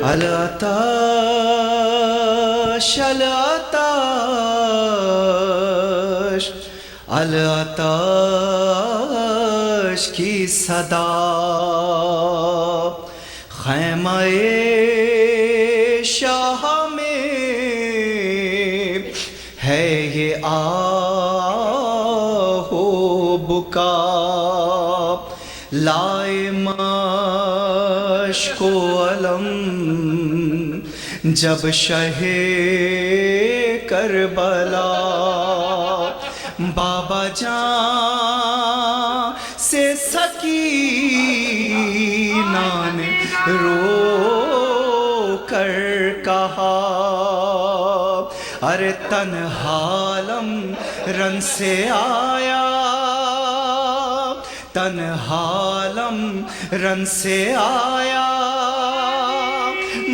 العطش العطش العطش کی صدا خیمہ شاہ میں ہے یہ آہ و بکا لائے مشک و علم جب شہ کربلا بابا جان سے سکینہ نے رو کر کہا ارے تنہالم رن سے آیا تنہالم رن سے آیا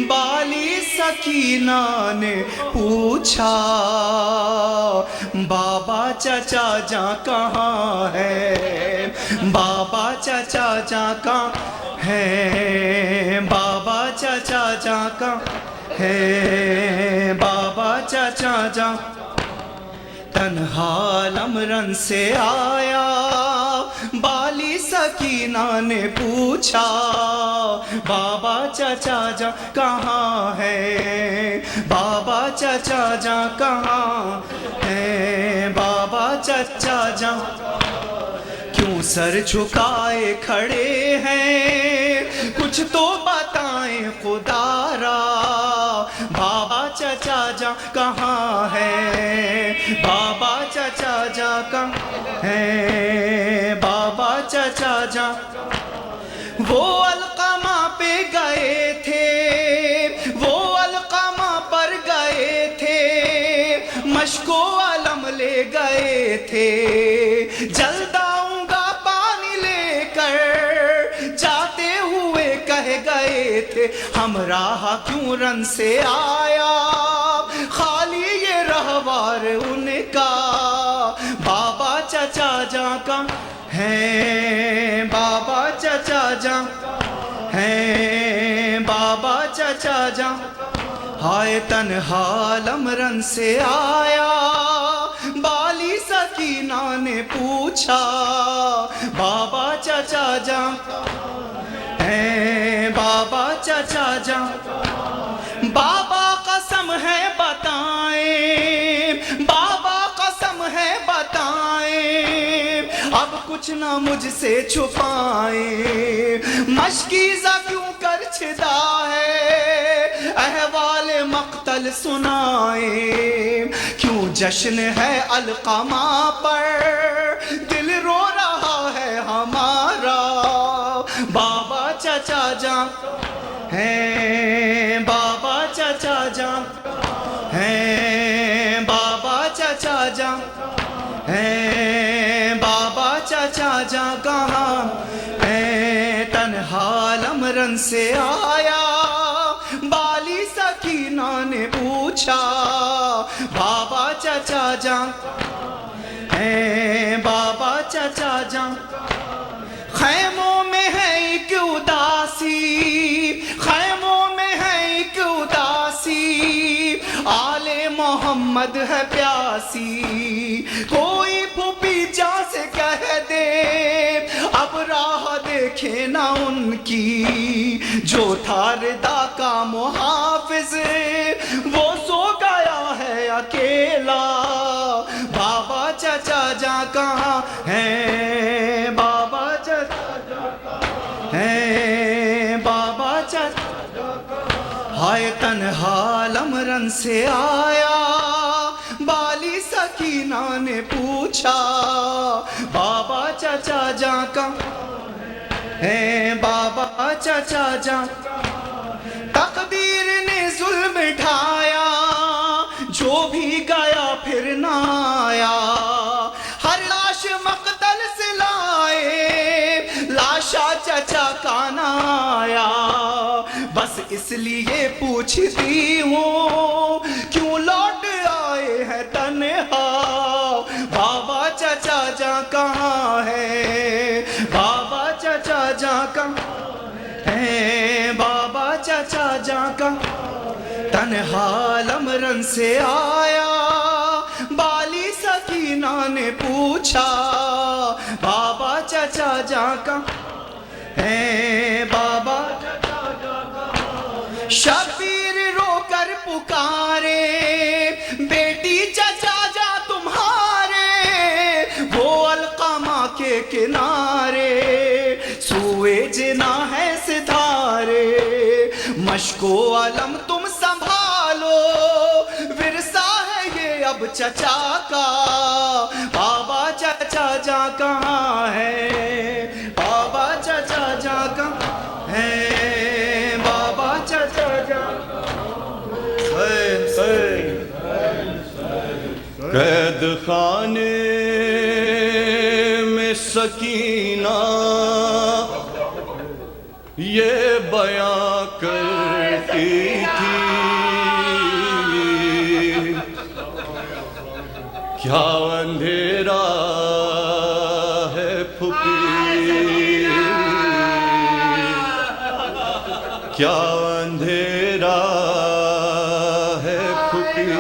بالی سکینہ نے پوچھا بابا چچا جاں کہاں ہے بابا چچا جاں کہاں ہے بابا چچا جاں کہاں ہے بابا چچا جاں تنہالم رن سے آیا بالی سکینہ نے پوچھا بابا چچا جاں کہاں ہے بابا چچا جاں کہاں ہے بابا چچا جاں کیوں سر جھکائے کھڑے ہیں کچھ تو بتائیں خدا را بابا چچا جاں کہاں ہے بابا چچا جاں کہاں ہے بابا چچا جاں وہ علقمہ پہ گئے تھے وہ علقمہ پر گئے تھے مشک و علم لے گئے تھے جلد آؤں گا پانی لے کر جاتے ہوئے کہہ گئے تھے ہمراہ کیوں رن سے آیا خالی یہ رہوار ان کا بابا چچا جاں کا ہے بابا چچا جاں ہے بابا چچا جاں ہائے تنہالم رن سے آیا بالی سکینہ نے پوچھا بابا چچا جاں ہے بابا چچا جاں بابا قسم ہے بتائیں بابا قسم ہے بتائیں اب کچھ نہ مجھ سے چھپائیں مشکیزہ کیوں کر چھدا ہے احوال مقتل سنائیں کیوں جشن ہے علقمہ پر دل رو رہا ہے ہمارا بابا چچا جاں ہے بابا چچا جاں ہے بابا چچا جاں ہے بابا چچا جاں کہاں ہے تنہالم رن سے آیا بالی سکینہ نے پوچھا بابا چچا جاں ہے بابا چچا جاں خیموں میں ہے ایک اداسی خیموں میں ہے ایک اداسی آل محمد ہے پیاسی کوئی پھوپھی جاں سے کہہ دے اب راہ دیکھے نہ ان کی جو تھا ردا کا محافظ وہ سو گیا ہے اکیلا بابا چچا جاں کہاں ہے بابا چچا جاں ہے بابا چچا ہائے تنہالم رن سے آیا بالی سکینہ نے پوچھا بابا چچا جاں کہاں ہے بابا چچا جاں تقدیر نے ظلم ڈھایا جو بھی گیا پھر نہ آیا ہر لاش مقتل سے لائے لاشا چچا کا نہ آیا، بس اس لیے پوچھتی ہوں کیوں لوٹ آئے ہیں تنہا، بابا چچا جاں کہاں ہے، بابا چچا جاں کہاں ہے، بابا چچا جاں کہاں، تنہا لمرن سے آیا بالی سکینہ نے پوچھا، بابا چچا جاں کہاں ہے، بابا چچا جاں کہاں، شبیر رو کر پکارے بیٹی چچا جاں تمہارے، وہ القامہ کے کنارے سوئے جنا ہے ستارے، مشک و علم تم سنبھالو ورثہ ہے یہ اب چچا کا، بابا چچا جاں کہاں ہے، بابا چچا جاں کہاں ہے، بابا چچا جاں قید خانے میں سکینہ یہ بیاں کرتی تھی، کیا اندھیرا ہے پھوپھی، کیا اندھیرا ہے پھوپھی،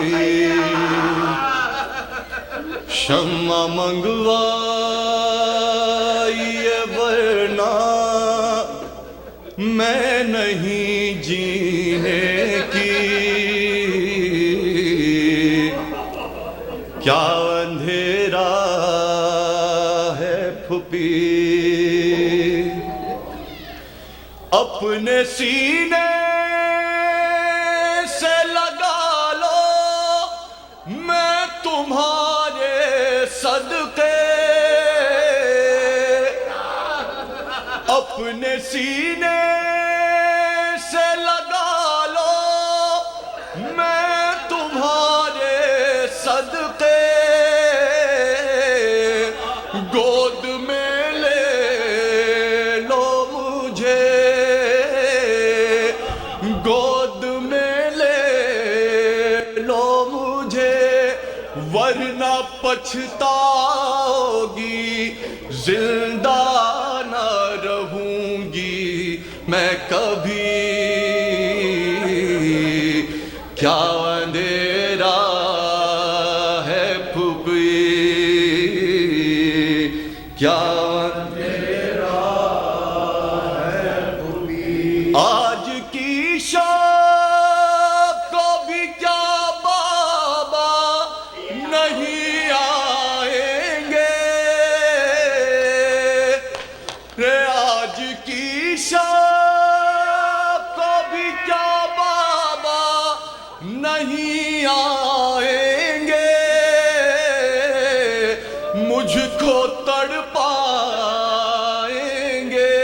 شمع منگوائیے ورنہ میں نہیں جینے کی، کیا اندھیرا ہے پھوپھی، اپنے سینے سے لگا لو میں تمہارے صدقے، اپنے سینے سے لگا لو میں تمہارے صدقے، گود میں لے لو مجھے، گود میں لے لو مجھے، ورنہ پچھتاؤ گی زندہ نہ رہوں گی میں کبھی، کیا اندھیرا ہے پھوپھی، کیا اندھیرا ہے پھوپھی، آج کی شب کو بھی کیا بابا نہیں آئیں گے، رے آج کی شب کو بھی کیا بابا نہیں آئیں گے، مجھ کو تڑپائیں گے،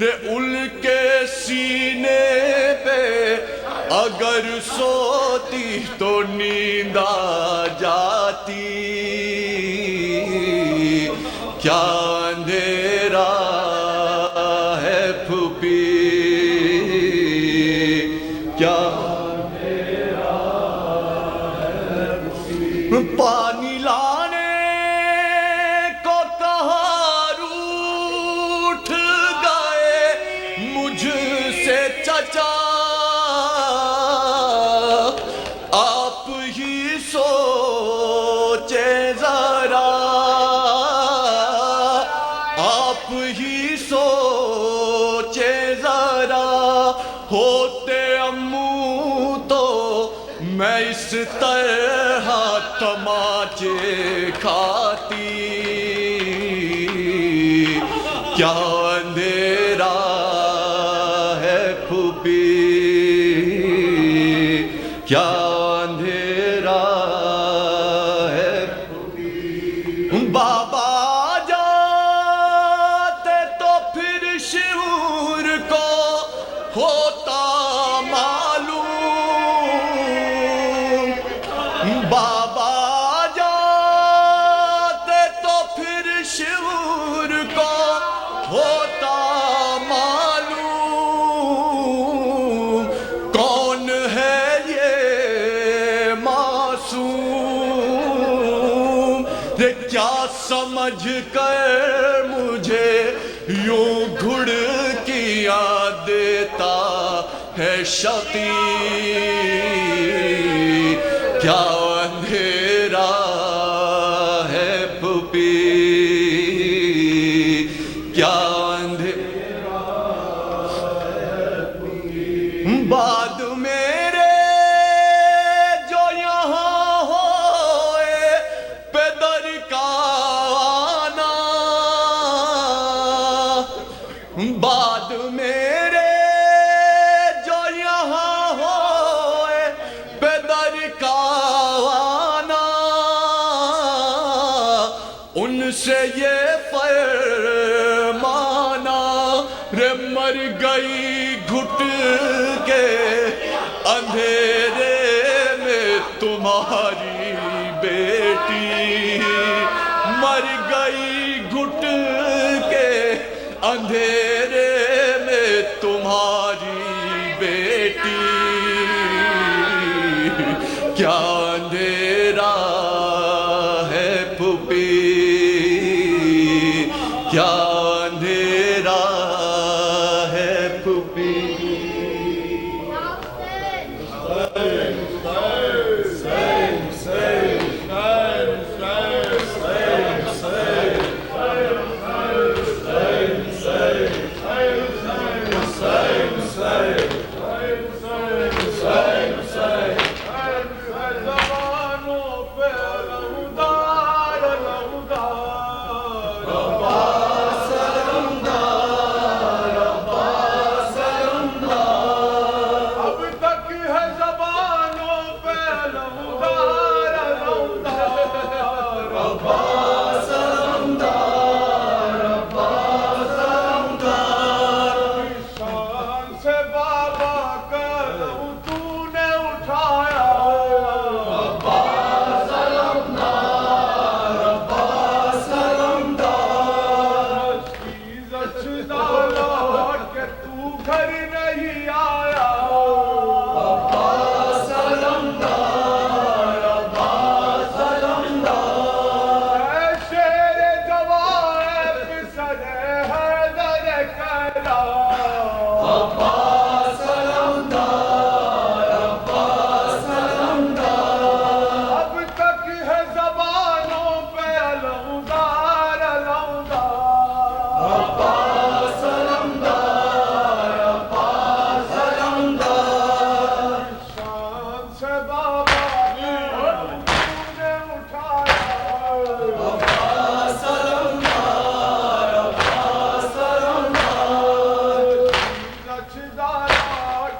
رے ان کے سینے پہ اگر سوتی تو نیند آ جاتی، کیا اندھیرا ہے پھوپھی، کیا اندھیرا ہے پھوپھی، پانی لانے کو کہا روٹھ گئے مجھ سے چچا، آپ ہی سوچے ذرا، آپ ہی سوچے ذرا، ہوتے امو تو میں اس طرح تماچے کھاتی، کیا اندھیرا ہے پھوپھی، کیا اندھیرا ہے پھوپھی، بابا جاتے تو پھر شعور کو ہوتا معلوم، بابا جاتے تو پھر شعور کو رے کیا سمجھ کر مجھے یوں گھڑ کیا دیتا ہے شقی کیا اندھیرا ہے پھوپھی کیا اندھیرا ہے پھوپھی بعد میرے جو یہاں ہوئے پدر کا آنا بعد میرے جو یہاں ہوئے پدر کا آنا ان سے یہ فرمانا رے مر گئی گھٹ کے اندھیرے میں تمہاری بیٹی مر گئی گھٹ کے اندھیرے میں تمہاری بیٹی کیا اندھیرا ہے پھوپھی کیا اندھیرا ہے پھوپھی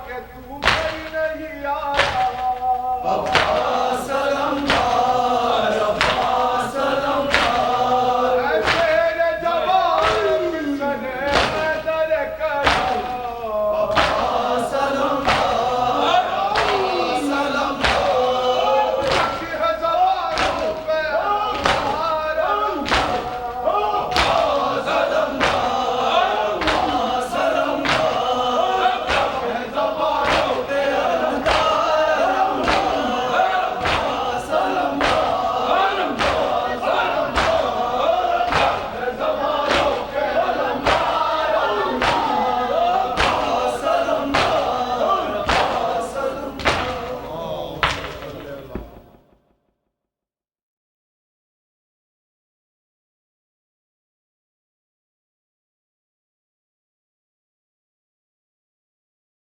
کہ تو گھر نہیں آیا